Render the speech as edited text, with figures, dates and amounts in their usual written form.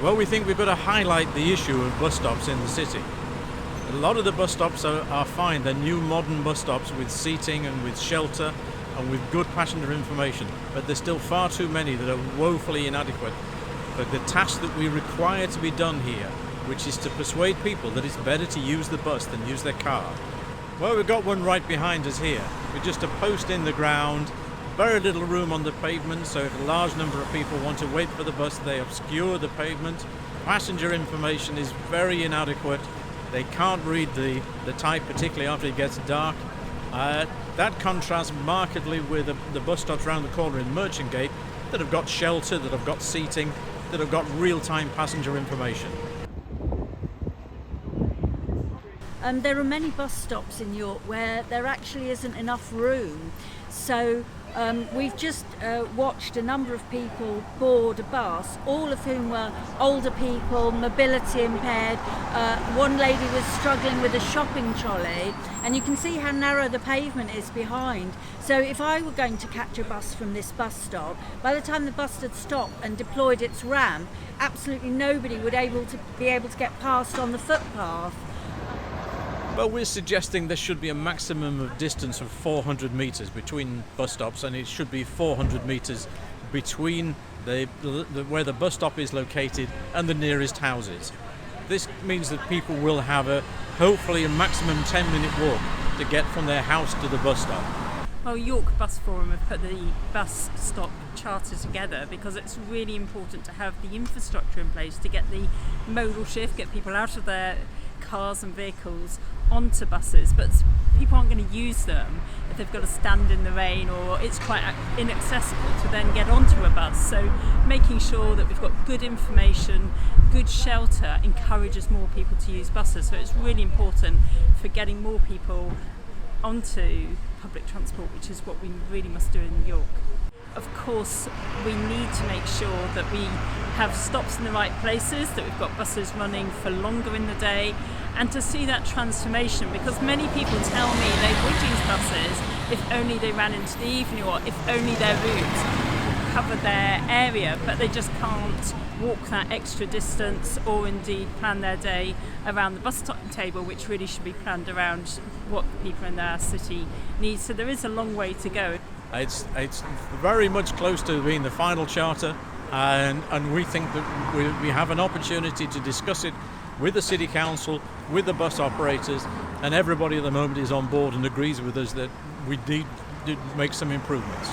Well, we think we've got to highlight the issue of bus stops in the city. A lot of the bus stops are fine. They're new modern bus stops with seating and with shelter and with good passenger information, but there's still far too many that are woefully inadequate for the task that we require to be done here, which is to persuade people that it's better to use the bus than use their car. Well, we've got one right behind us here, with just a post in the ground, very little room on the pavement, so if a large number of people want to wait for the bus, they obscure the pavement. Passenger information is very inadequate. They can't read the type, particularly after it gets dark. That contrasts markedly with the bus stops around the corner in Merchant Gate that have got shelter, that have got seating, that have got real-time passenger information. There are many bus stops in York where there actually isn't enough room. So we've just watched a number of people board a bus, all of whom were older people, mobility impaired. One lady was struggling with a shopping trolley, and you can see how narrow the pavement is behind. So if I were going to catch a bus from this bus stop, by the time the bus had stopped and deployed its ramp, absolutely nobody would be able to get past on the footpath. But we're suggesting there should be a maximum of distance of 400 metres between bus stops, and it should be 400 metres between where the bus stop is located and the nearest houses. This means that people will have hopefully a maximum 10-minute walk to get from their house to the bus stop. Well, York Bus Forum have put the bus stop charter together because it's really important to have the infrastructure in place to get the modal shift, get people out of their cars and vehicles onto buses, but people aren't going to use them if they've got to stand in the rain or it's quite inaccessible to then get onto a bus. So making sure that we've got good information, good shelter encourages more people to use buses. So it's really important for getting more people onto public transport, which is what we really must do in York. Of course, we need to make sure that we have stops in the right places, that we've got buses running for longer in the day, and to see that transformation, because many people tell me they would use buses if only they ran into the evening or if only their route covered their area, but they just can't walk that extra distance or indeed plan their day around the bus timetable, which really should be planned around what people in their city need. So there is a long way to go. It's very much close to being the final charter, and we think that we have an opportunity to discuss it with the City Council, with the bus operators, and everybody at the moment is on board and agrees with us that we need to make some improvements.